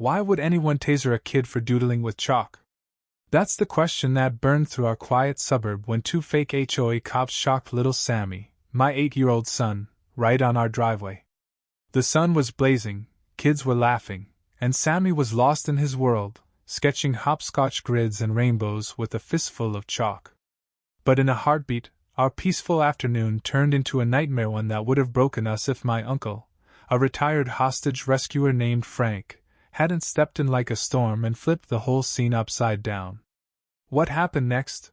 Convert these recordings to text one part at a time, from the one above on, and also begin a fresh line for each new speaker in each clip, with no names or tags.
Why would anyone taser a kid for doodling with chalk? That's the question that burned through our quiet suburb when two fake HOA cops shocked little Sammy, my 8-year-old son, right on our driveway. The sun was blazing, kids were laughing, and Sammy was lost in his world, sketching hopscotch grids and rainbows with a fistful of chalk. But in a heartbeat, our peaceful afternoon turned into a nightmare, one that would have broken us if my uncle, a retired hostage rescuer named Frank, hadn't stepped in like a storm and flipped the whole scene upside down. What happened next?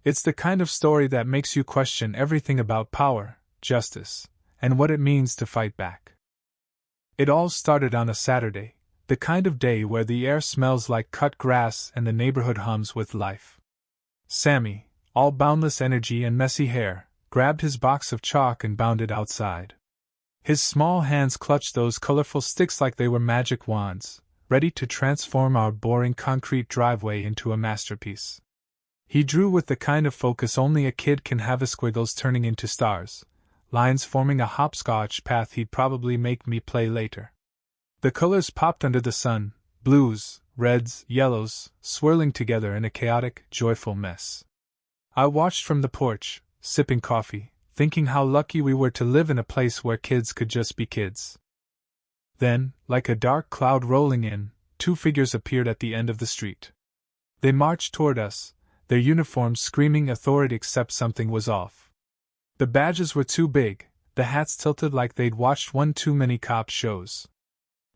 It's the kind of story that makes you question everything about power, justice, and what it means to fight back. It all started on a Saturday, the kind of day where the air smells like cut grass and the neighborhood hums with life. Sammy, all boundless energy and messy hair, grabbed his box of chalk and bounded outside. His small hands clutched those colorful sticks like they were magic wands, ready to transform our boring concrete driveway into a masterpiece. He drew with the kind of focus only a kid can have, squiggles turning into stars, lines forming a hopscotch path he'd probably make me play later. The colors popped under the sun, blues, reds, yellows, swirling together in a chaotic, joyful mess. I watched from the porch, sipping coffee, thinking how lucky we were to live in a place where kids could just be kids. Then, like a dark cloud rolling in, two figures appeared at the end of the street. They marched toward us, their uniforms screaming authority, except something was off. The badges were too big, the hats tilted like they'd watched one too many cop shows.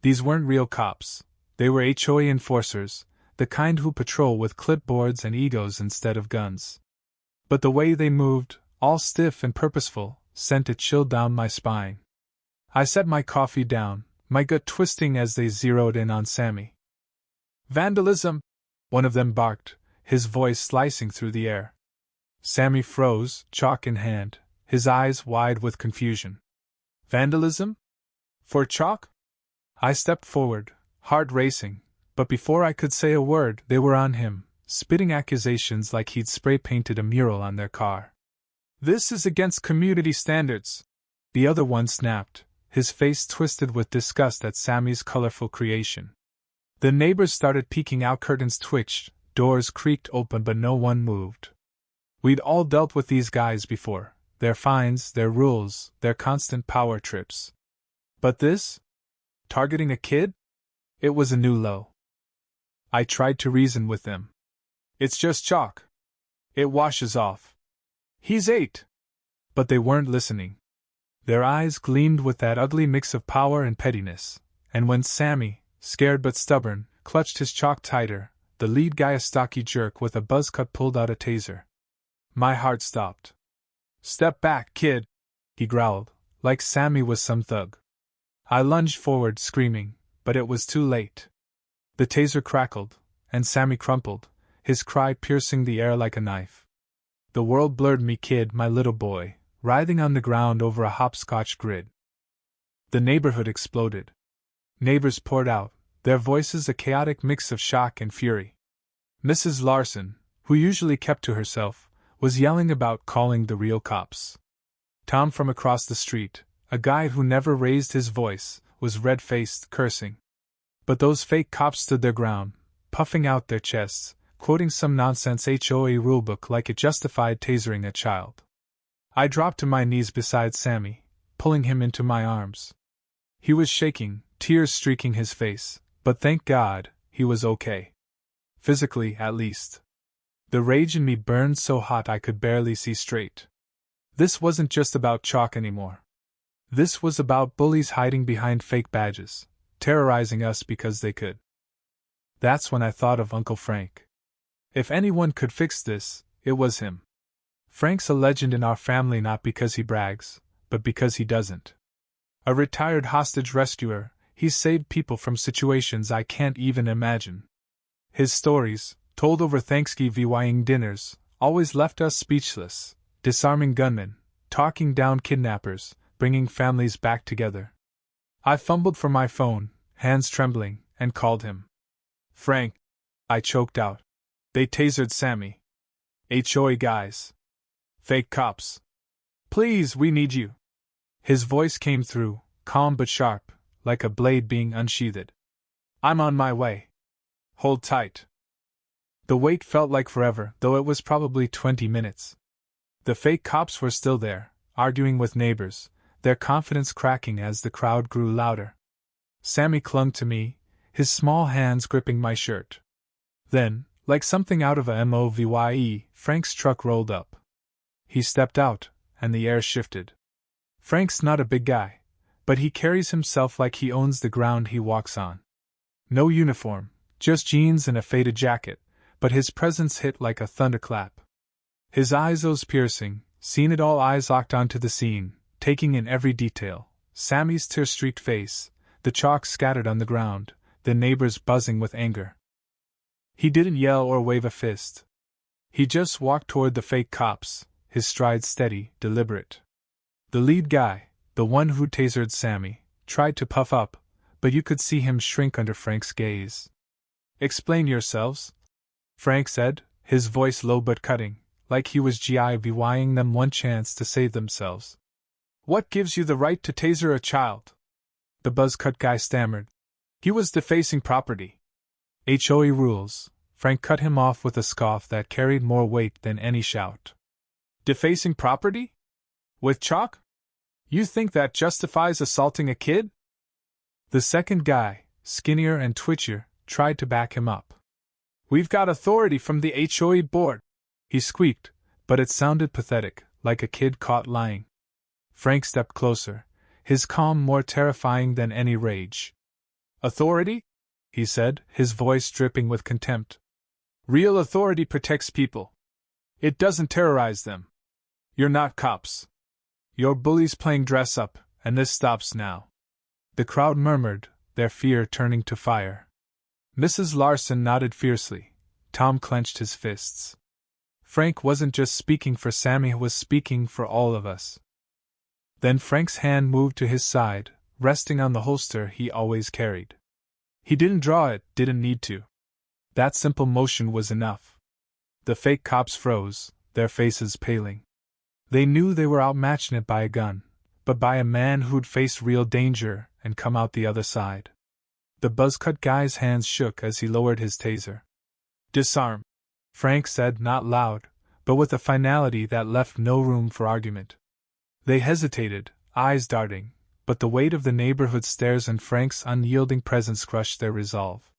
These weren't real cops, they were HOA enforcers, the kind who patrol with clipboards and egos instead of guns. But the way they moved, all stiff and purposeful, sent a chill down my spine. I set my coffee down, my gut twisting as they zeroed in on Sammy. "Vandalism!" one of them barked, his voice slicing through the air. Sammy froze, chalk in hand, his eyes wide with confusion. "Vandalism? For chalk?" I stepped forward, heart racing, but before I could say a word, they were on him, spitting accusations like he'd spray-painted a mural on their car. "This is against community standards," the other one snapped, his face twisted with disgust at Sammy's colorful creation. The neighbors started peeking out, curtains twitched, doors creaked open, but no one moved. We'd all dealt with these guys before, their fines, their rules, their constant power trips. But this? Targeting a kid? It was a new low. I tried to reason with them. "It's just chalk. It washes off. He's 8. But they weren't listening. Their eyes gleamed with that ugly mix of power and pettiness, and when Sammy, scared but stubborn, clutched his chalk tighter, the lead guy, a stocky jerk with a buzz cut, pulled out a taser. My heart stopped. "Step back, kid," he growled, like Sammy was some thug. I lunged forward, screaming, but it was too late. The taser crackled, and Sammy crumpled, his cry piercing the air like a knife. The world blurred. Me, kid, my little boy, writhing on the ground over a hopscotch grid. The neighborhood exploded. Neighbors poured out, their voices a chaotic mix of shock and fury. Mrs. Larson, who usually kept to herself, was yelling about calling the real cops. Tom from across the street, a guy who never raised his voice, was red-faced, cursing. But those fake cops stood their ground, puffing out their chests, quoting some nonsense HOA rulebook like it justified tasering a child. I dropped to my knees beside Sammy, pulling him into my arms. He was shaking, tears streaking his face, but thank God, he was okay. Physically, at least. The rage in me burned so hot I could barely see straight. This wasn't just about chalk anymore. This was about bullies hiding behind fake badges, terrorizing us because they could. That's when I thought of Uncle Frank. If anyone could fix this, it was him. Frank's a legend in our family, not because he brags, but because he doesn't. A retired hostage rescuer, he's saved people from situations I can't even imagine. His stories, told over Thanksgiving dinners, always left us speechless, disarming gunmen, talking down kidnappers, bringing families back together. I fumbled for my phone, hands trembling, and called him. "Frank," I choked out. "They tasered Sammy. HOA guys. Fake cops. Please, we need you." His voice came through, calm but sharp, like a blade being unsheathed. I'm on my way. Hold tight. The wait felt like forever, though it was probably 20 minutes. The fake cops were still there, arguing with neighbors, their confidence cracking as the crowd grew louder. Sammy clung to me, his small hands gripping my shirt. Then, like something out of a movie, Frank's truck rolled up. He stepped out, and the air shifted. Frank's not a big guy, but he carries himself like he owns the ground he walks on. No uniform, just jeans and a faded jacket, but his presence hit like a thunderclap. His eyes those piercing, seen-it-all eyes locked onto the scene, taking in every detail. Sammy's tear-streaked face, the chalk scattered on the ground, the neighbors buzzing with anger. He didn't yell or wave a fist. He just walked toward the fake cops, his stride steady, deliberate. The lead guy, the one who tasered Sammy, tried to puff up, but you could see him shrink under Frank's gaze. "Explain yourselves," Frank said, his voice low but cutting, like he was giving them one chance to save themselves. "What gives you the right to taser a child?" The buzz-cut guy stammered. "He was defacing property." "HOA rules," Frank cut him off with a scoff that carried more weight than any shout. "Defacing property? With chalk? You think that justifies assaulting a kid?" The second guy, skinnier and twitchier, tried to back him up. "We've got authority from the HOA board," he squeaked, but it sounded pathetic, like a kid caught lying. Frank stepped closer, his calm more terrifying than any rage. "Authority?" he said, his voice dripping with contempt. "Real authority protects people. It doesn't terrorize them. You're not cops. You're bullies playing dress-up, and this stops now." The crowd murmured, their fear turning to fire. Mrs. Larson nodded fiercely. Tom clenched his fists. Frank wasn't just speaking for Sammy, he was speaking for all of us. Then Frank's hand moved to his side, resting on the holster he always carried. He didn't draw it, didn't need to. That simple motion was enough. The fake cops froze, their faces paling. They knew they were outmatched not by a gun, but by a man who'd faced real danger and come out the other side. The buzz-cut guy's hands shook as he lowered his taser. "Disarm," Frank said, not loud, but with a finality that left no room for argument. They hesitated, eyes darting, but the weight of the neighborhood stares and Frank's unyielding presence crushed their resolve.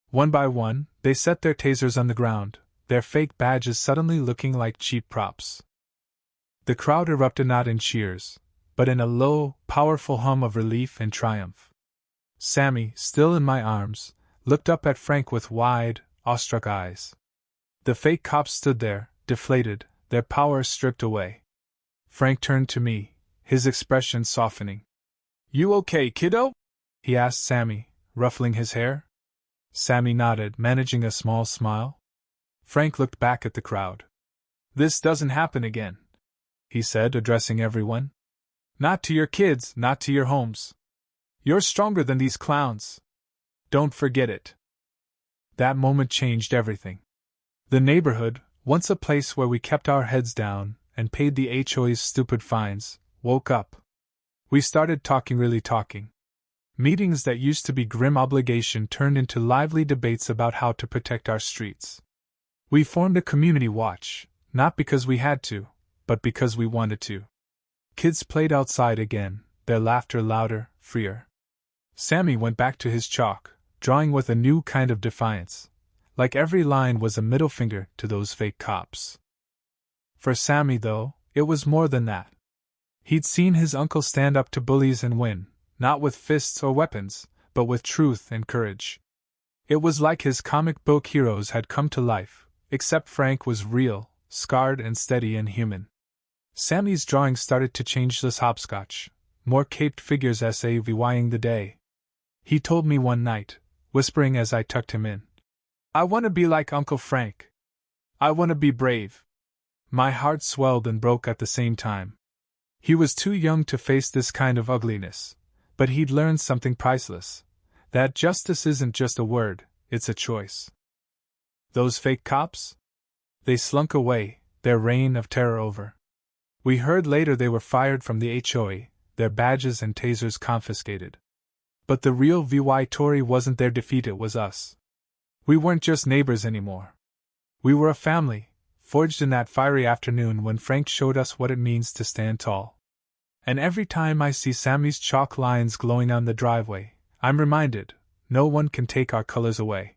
One by one, they set their tasers on the ground, their fake badges suddenly looking like cheap props. The crowd erupted not in cheers, but in a low, powerful hum of relief and triumph. Sammy, still in my arms, looked up at Frank with wide, awestruck eyes. The fake cops stood there, deflated, their power stripped away. Frank turned to me, his expression softening. "You okay, kiddo?" he asked Sammy, ruffling his hair. Sammy nodded, managing a small smile. Frank looked back at the crowd. "This doesn't happen again," he said, addressing everyone. "Not to your kids, not to your homes. You're stronger than these clowns. Don't forget it." That moment changed everything. The neighborhood, once a place where we kept our heads down and paid the HOA's stupid fines, woke up. We started talking, really talking. Meetings that used to be grim obligation turned into lively debates about how to protect our streets. We formed a community watch, not because we had to, but because we wanted to. Kids played outside again, their laughter louder, freer. Sammy went back to his chalk, drawing with a new kind of defiance, like every line was a middle finger to those fake cops. For Sammy, though, it was more than that. He'd seen his uncle stand up to bullies and win, not with fists or weapons, but with truth and courage. It was like his comic book heroes had come to life, except Frank was real, scarred and steady and human. Sammy's drawing started to change less hopscotch, more caped figures saving the day. He told me one night, whispering as I tucked him in, "I want to be like Uncle Frank. I want to be brave." My heart swelled and broke at the same time. He was too young to face this kind of ugliness, but he'd learned something priceless, that justice isn't just a word, it's a choice. Those fake cops? They slunk away, their reign of terror over. We heard later they were fired from the HOA, their badges and tasers confiscated. But the real VY Tory wasn't their defeat, it was us. We weren't just neighbors anymore. We were a family, forged in that fiery afternoon when Frank showed us what it means to stand tall. And every time I see Sammy's chalk lines glowing on the driveway, I'm reminded, no one can take our colors away.